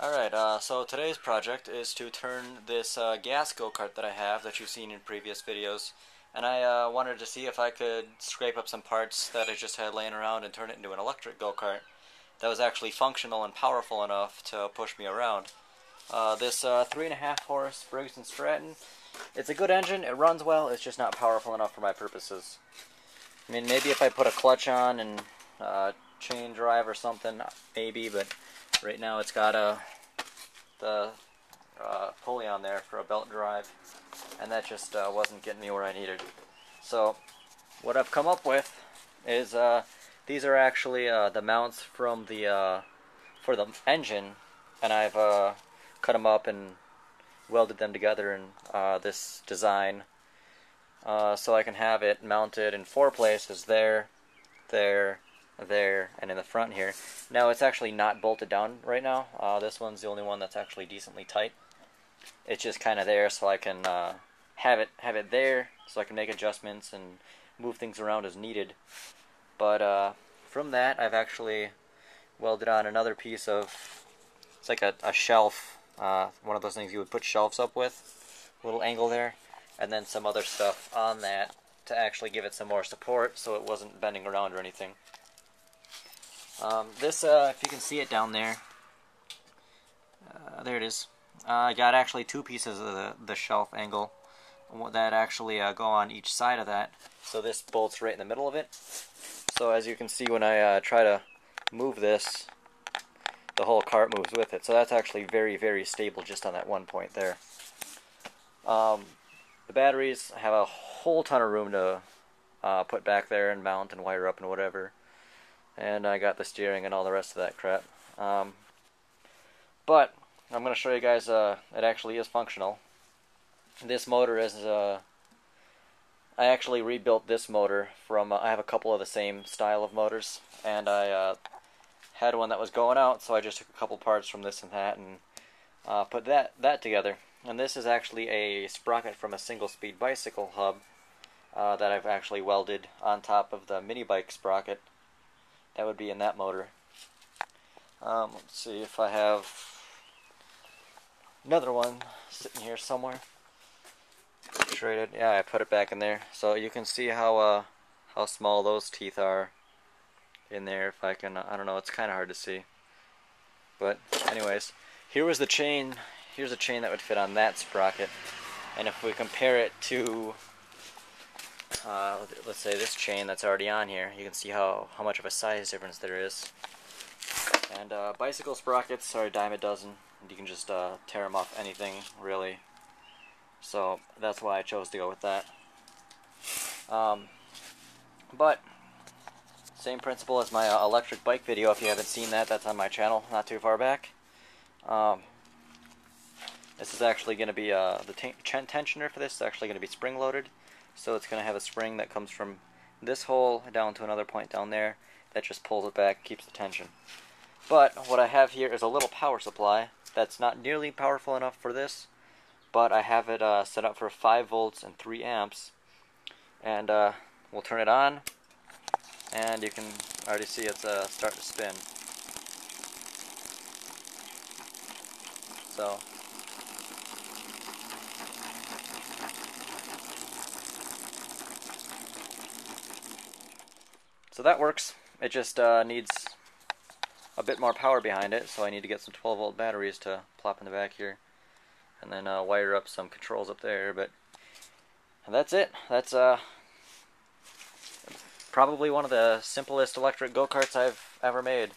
Alright, so today's project is to turn this gas go-kart that I have that you've seen in previous videos, and I wanted to see if I could scrape up some parts that I just had laying around and turn it into an electric go-kart that was actually functional and powerful enough to push me around. This 3.5 horse Briggs & Stratton, it's a good engine, it runs well, it's just not powerful enough for my purposes. I mean, maybe if I put a clutch on and chain drive or something, maybe, but right now it's got the pulley on there for a belt drive, and that just wasn't getting me where I needed. So what I've come up with is these are actually the mounts from the for the engine, and I've cut them up and welded them together in this design so I can have it mounted in 4 places: there, there, and in the front here. Now it's actually not bolted down right now. This one's the only one that's actually decently tight. It's just kind of there so I can have it there so I can make adjustments and move things around as needed. But from that, I've actually welded on another piece of, it's like a shelf, one of those things you would put shelves up with, a little angle there, and then some other stuff on that to actually give it some more support so it wasn't bending around or anything. This, if you can see it down there, there it is. I got actually 2 pieces of the shelf angle that actually go on each side of that. So this bolts right in the middle of it. So as you can see, when I try to move this, the whole cart moves with it. So that's actually very, very stable just on that one point there. The batteries have a whole ton of room to put back there and mount and wire up and whatever. And I got the steering and all the rest of that crap. But I'm going to show you guys it actually is functional. This motor is, I actually rebuilt this motor from, I have a couple of the same style of motors, and I had one that was going out, so I just took a couple parts from this and that and put that together. And this is actually a sprocket from a single-speed bicycle hub that I've actually welded on top of the mini bike sprocket that would be in that motor. Let's see if I have another one sitting here somewhere. Shredded. Yeah, I put it back in there. So you can see how small those teeth are in there. If I can, I don't know, it's kind of hard to see. But anyways, here was the chain. Here's a chain that would fit on that sprocket. And if we compare it to let's say this chain that's already on here, you can see how much of a size difference there is. And bicycle sprockets are a dime a dozen, and you can just tear them off anything, really. So that's why I chose to go with that. But same principle as my electric bike video. If you haven't seen that, that's on my channel, not too far back. This is actually going to be the tensioner for this is actually going to be spring loaded. So it's going to have a spring that comes from this hole down to another point down there that just pulls it back, keeps the tension. But what I have here is a little power supply that's not nearly powerful enough for this, but I have it set up for 5 volts and 3 amps. And we'll turn it on, and you can already see it's start to spin. So that works. It just needs a bit more power behind it, so I need to get some 12-volt batteries to plop in the back here, and then wire up some controls up there. But that's it. That's probably one of the simplest electric go-karts I've ever made.